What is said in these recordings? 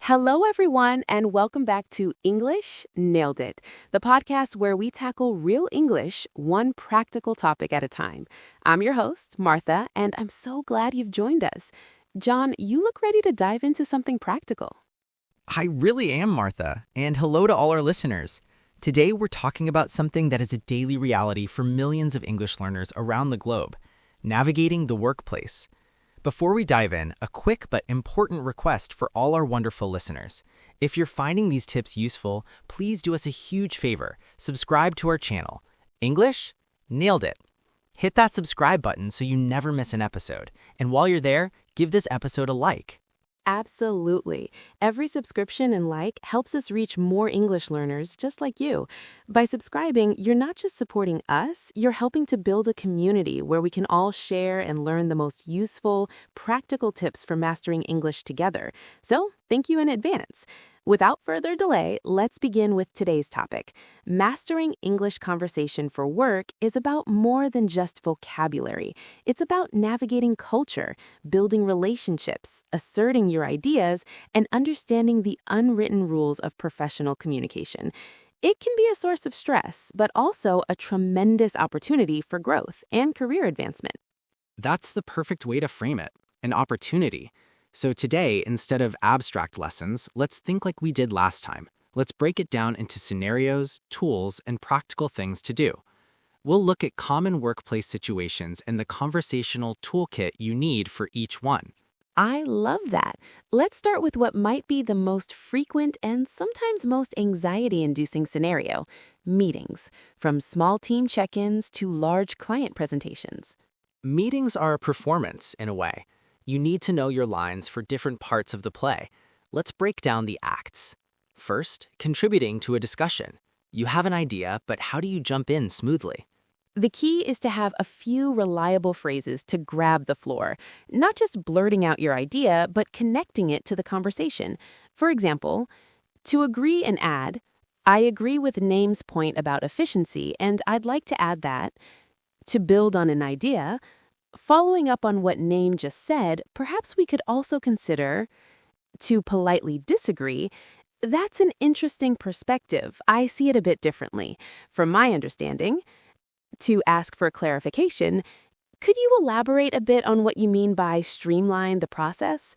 Hello, everyone, and welcome back to English Nailed It, the podcast where we tackle real English, one practical topic at a time. I'm your host, Martha, and I'm so glad you've joined us. John, you look ready to dive into something practical. I really am, Martha, and hello to all our listeners. Today we're talking about something that is a daily reality for millions of English learners around the globe, navigating the workplace. Before we dive in, a quick but important request for all our wonderful listeners. If you're finding these tips useful, please do us a huge favor. Subscribe to our channel. English? Nailed it. Hit that subscribe button so you never miss an episode. And while you're there, give this episode a like. Absolutely. Every subscription and like helps us reach more English learners just like you. By subscribing, you're not just supporting us, you're helping to build a community where we can all share and learn the most useful, practical tips for mastering English together. So, thank you in advance. Without further delay, let's begin with today's topic. Mastering English conversation for work is about more than just vocabulary. It's about navigating culture, building relationships, asserting your ideas, and understanding the unwritten rules of professional communication. It can be a source of stress, but also a tremendous opportunity for growth and career advancement. That's the perfect way to frame it, an opportunity. So today, instead of abstract lessons, let's think like we did last time. Let's break it down into scenarios, tools, and practical things to do. We'll look at common workplace situations and the conversational toolkit you need for each one. I love that. Let's start with what might be the most frequent and sometimes most anxiety-inducing scenario, meetings, from small team check-ins to large client presentations. Meetings are a performance, in a way. You need to know your lines for different parts of the play. Let's break down the acts. First, contributing to a discussion. You have an idea, but how do you jump in smoothly? The key is to have a few reliable phrases to grab the floor, not just blurting out your idea, but connecting it to the conversation. For example, to agree and add, I agree with Name's point about efficiency, and I'd like to add that. To build on an idea, following up on what Name just said, perhaps we could also consider to politely disagree. That's an interesting perspective. I see it a bit differently. From my understanding, to ask for clarification, could you elaborate a bit on what you mean by streamline the process?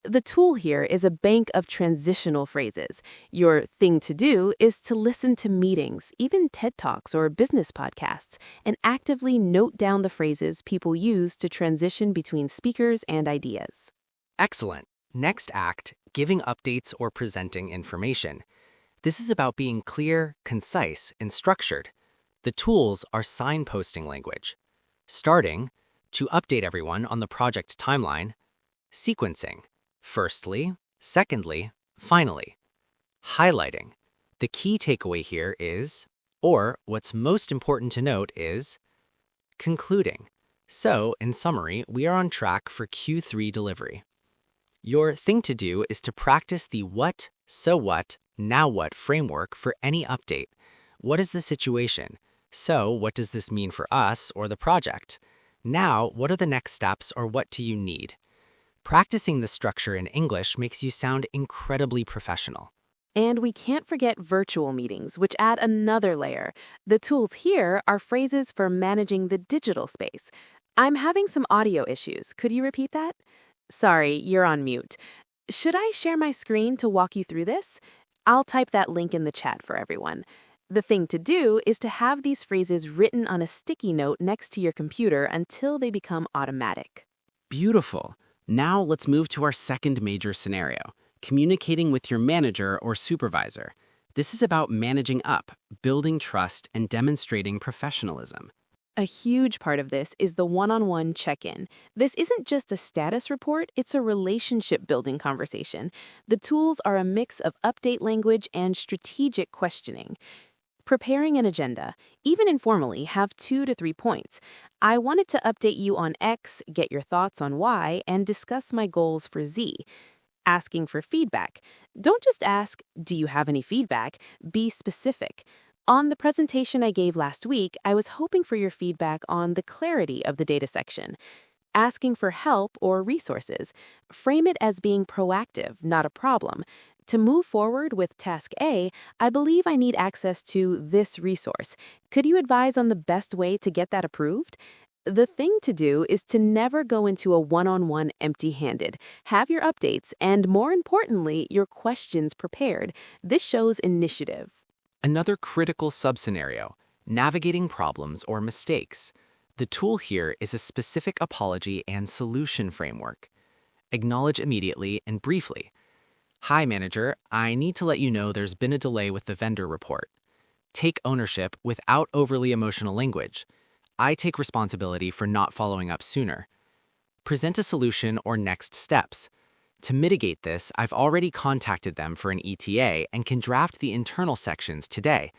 The tool here is a bank of transitional phrases. Your thing to do is to listen to meetings, even TED Talks or business podcasts, and actively note down the phrases people use to transition between speakers and ideas. Excellent. Next act, giving updates or presenting information. This is about being clear, concise, and structured. The tools are signposting language. Starting, to update everyone on the project timeline. Sequencing. Firstly, secondly, finally. Highlighting. The key takeaway here is, or what's most important to note is, concluding. So, in summary, we are on track for Q3 delivery. Your thing to do is to practice the what, so what, now what framework for any update. What is the situation? So, what does this mean for us or the project? Now, what are the next steps or what do you need? Practicing the structure in English makes you sound incredibly professional. And we can't forget virtual meetings, which add another layer. The tools here are phrases for managing the digital space. I'm having some audio issues. Could you repeat that? Sorry, you're on mute. Should I share my screen to walk you through this? I'll type that link in the chat for everyone. The thing to do is to have these phrases written on a sticky note next to your computer until they become automatic. Beautiful. Now let's move to our second major scenario, communicating with your manager or supervisor. This is about managing up, building trust, and demonstrating professionalism. A huge part of this is the one-on-one check-in. This isn't just a status report, it's a relationship-building conversation. The tools are a mix of update language and strategic questioning. Preparing an agenda, even informally, have 2 to 3 points. I wanted to update you on X, get your thoughts on Y, and discuss my goals for Z. Asking for feedback. Don't just ask, do you have any feedback? Be specific. On the presentation I gave last week, I was hoping for your feedback on the clarity of the data section. asking for help or resources. Frame it as being proactive, not a problem. To move forward with task A, I believe I need access to this resource. Could you advise on the best way to get that approved? The thing to do is to never go into a one-on-one empty-handed. Have your updates and, more importantly, your questions prepared. This shows initiative. Another critical subscenario, navigating problems or mistakes. The tool here is a specific apology and solution framework. Acknowledge immediately and briefly. Hi, manager, I need to let you know there's been a delay with the vendor report. Take ownership without overly emotional language. I take responsibility for not following up sooner. Present a solution or next steps. To mitigate this, I've already contacted them for an ETA and can draft the internal sections today.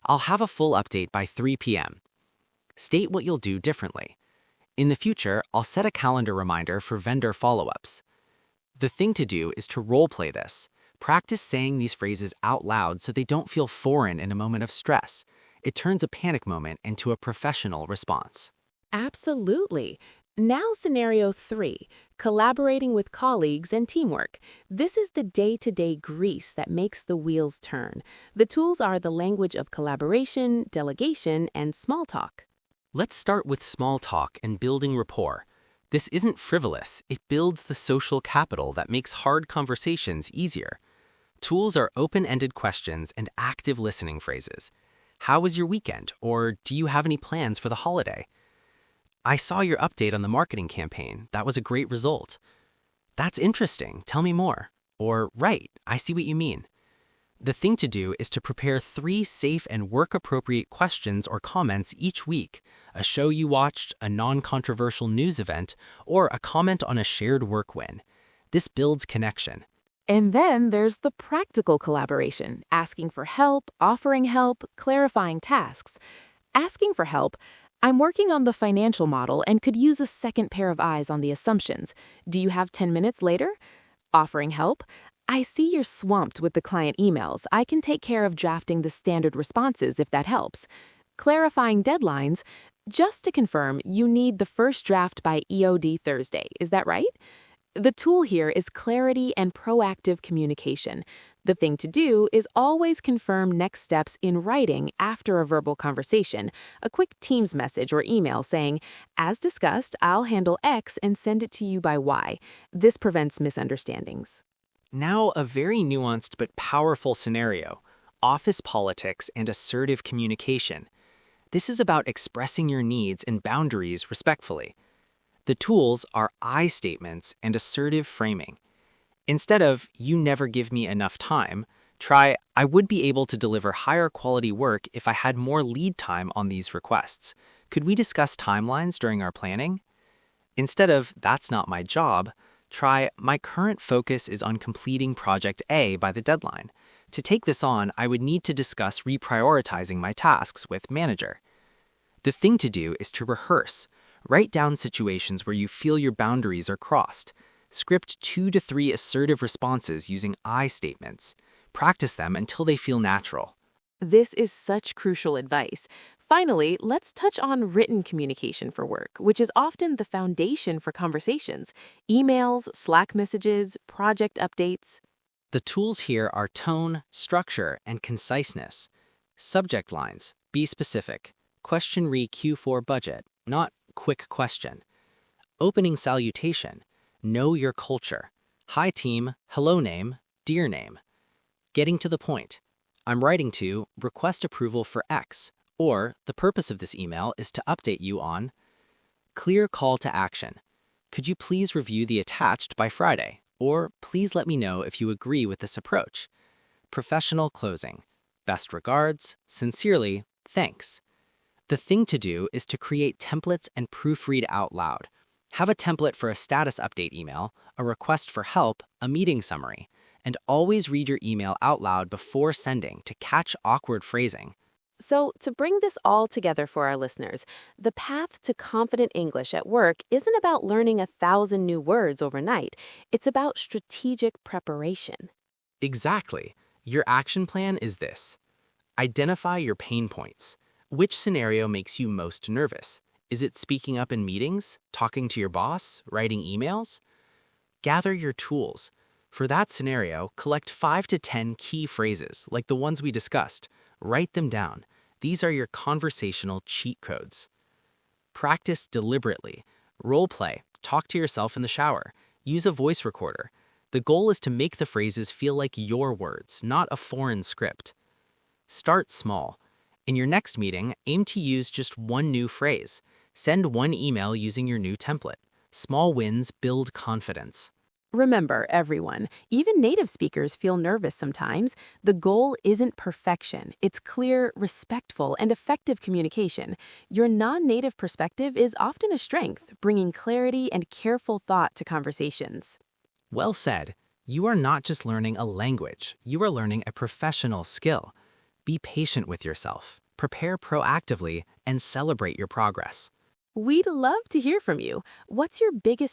I'll have a full update by 3 p.m. State what you'll do differently. In the future, I'll set a calendar reminder for vendor follow-ups. The thing to do is to role-play this. Practice saying these phrases out loud so they don't feel foreign in a moment of stress. It turns a panic moment into a professional response. Absolutely. Now, scenario 3, collaborating with colleagues and teamwork. This is the day-to-day grease that makes the wheels turn. The tools are the language of collaboration, delegation, and small talk. Let's start with small talk and building rapport. This isn't frivolous, it builds the social capital that makes hard conversations easier. Tools are open-ended questions and active listening phrases. How was your weekend? Or do you have any plans for the holiday? I saw your update on the marketing campaign. That was a great result. That's interesting. Tell me more. Or, right, I see what you mean. The thing to do is to prepare 3 safe and work-appropriate questions or comments each week: a show you watched, a non-controversial news event, or a comment on a shared work win. This builds connection. And then there's the practical collaboration, asking for help, offering help, clarifying tasks. Asking for help, I'm working on the financial model and could use a second pair of eyes on the assumptions. Do you have 10 minutes later? Offering help, I see you're swamped with the client emails. I can take care of drafting the standard responses if that helps. Clarifying deadlines, just to confirm, you need the first draft by EOD Thursday. Is that right? The tool here is clarity and proactive communication. The thing to do is always confirm next steps in writing after a verbal conversation, a quick Teams message or email saying, as discussed, I'll handle X and send it to you by Y. This prevents misunderstandings. Now, a very nuanced but powerful scenario: office politics and assertive communication. This is about expressing your needs and boundaries respectfully. The tools are I statements and assertive framing. Instead of, you never give me enough time, try, I would be able to deliver higher quality work if I had more lead time on these requests. Could we discuss timelines during our planning? Instead of, that's not my job, try, my current focus is on completing Project A by the deadline. To take this on, I would need to discuss reprioritizing my tasks with manager. The thing to do is to rehearse. Write down situations where you feel your boundaries are crossed. Script 2 to 3 assertive responses using I statements. Practice them until they feel natural. This is such crucial advice. Finally, let's touch on written communication for work, which is often the foundation for conversations. Emails, Slack messages, project updates. The tools here are tone, structure, and conciseness. Subject lines: be specific. Question re Q4 budget, not quick question. Opening salutation: know your culture. Hi team, hello name, dear name. Getting to the point: I'm writing to request approval for X, or the purpose of this email is to update you on. Clear call to action: could you please review the attached by Friday? Or please let me know if you agree with this approach. Professional closing: best regards, sincerely, thanks. The thing to do is to create templates and proofread out loud. Have a template for a status update email, a request for help, a meeting summary, and always read your email out loud before sending to catch awkward phrasing. So, to bring this all together for our listeners, the path to confident English at work isn't about learning 1,000 new words overnight. It's about strategic preparation. Exactly. Your action plan is this. Identify your pain points. Which scenario makes you most nervous? Is it speaking up in meetings, talking to your boss, writing emails? Gather your tools. For that scenario, collect 5 to 10 key phrases, like the ones we discussed. Write them down. These are your conversational cheat codes. Practice deliberately. Role play. Talk to yourself in the shower. Use a voice recorder. The goal is to make the phrases feel like your words, not a foreign script. Start small. In your next meeting, aim to use just one new phrase. Send one email using your new template. Small wins build confidence. Remember, everyone, even native speakers feel nervous sometimes. The goal isn't perfection. It's clear, respectful, and effective communication. Your non-native perspective is often a strength, bringing clarity and careful thought to conversations. Well said. You are not just learning a language, you are learning a professional skill. Be patient with yourself, prepare proactively, and celebrate your progress. We'd love to hear from you. What's your biggest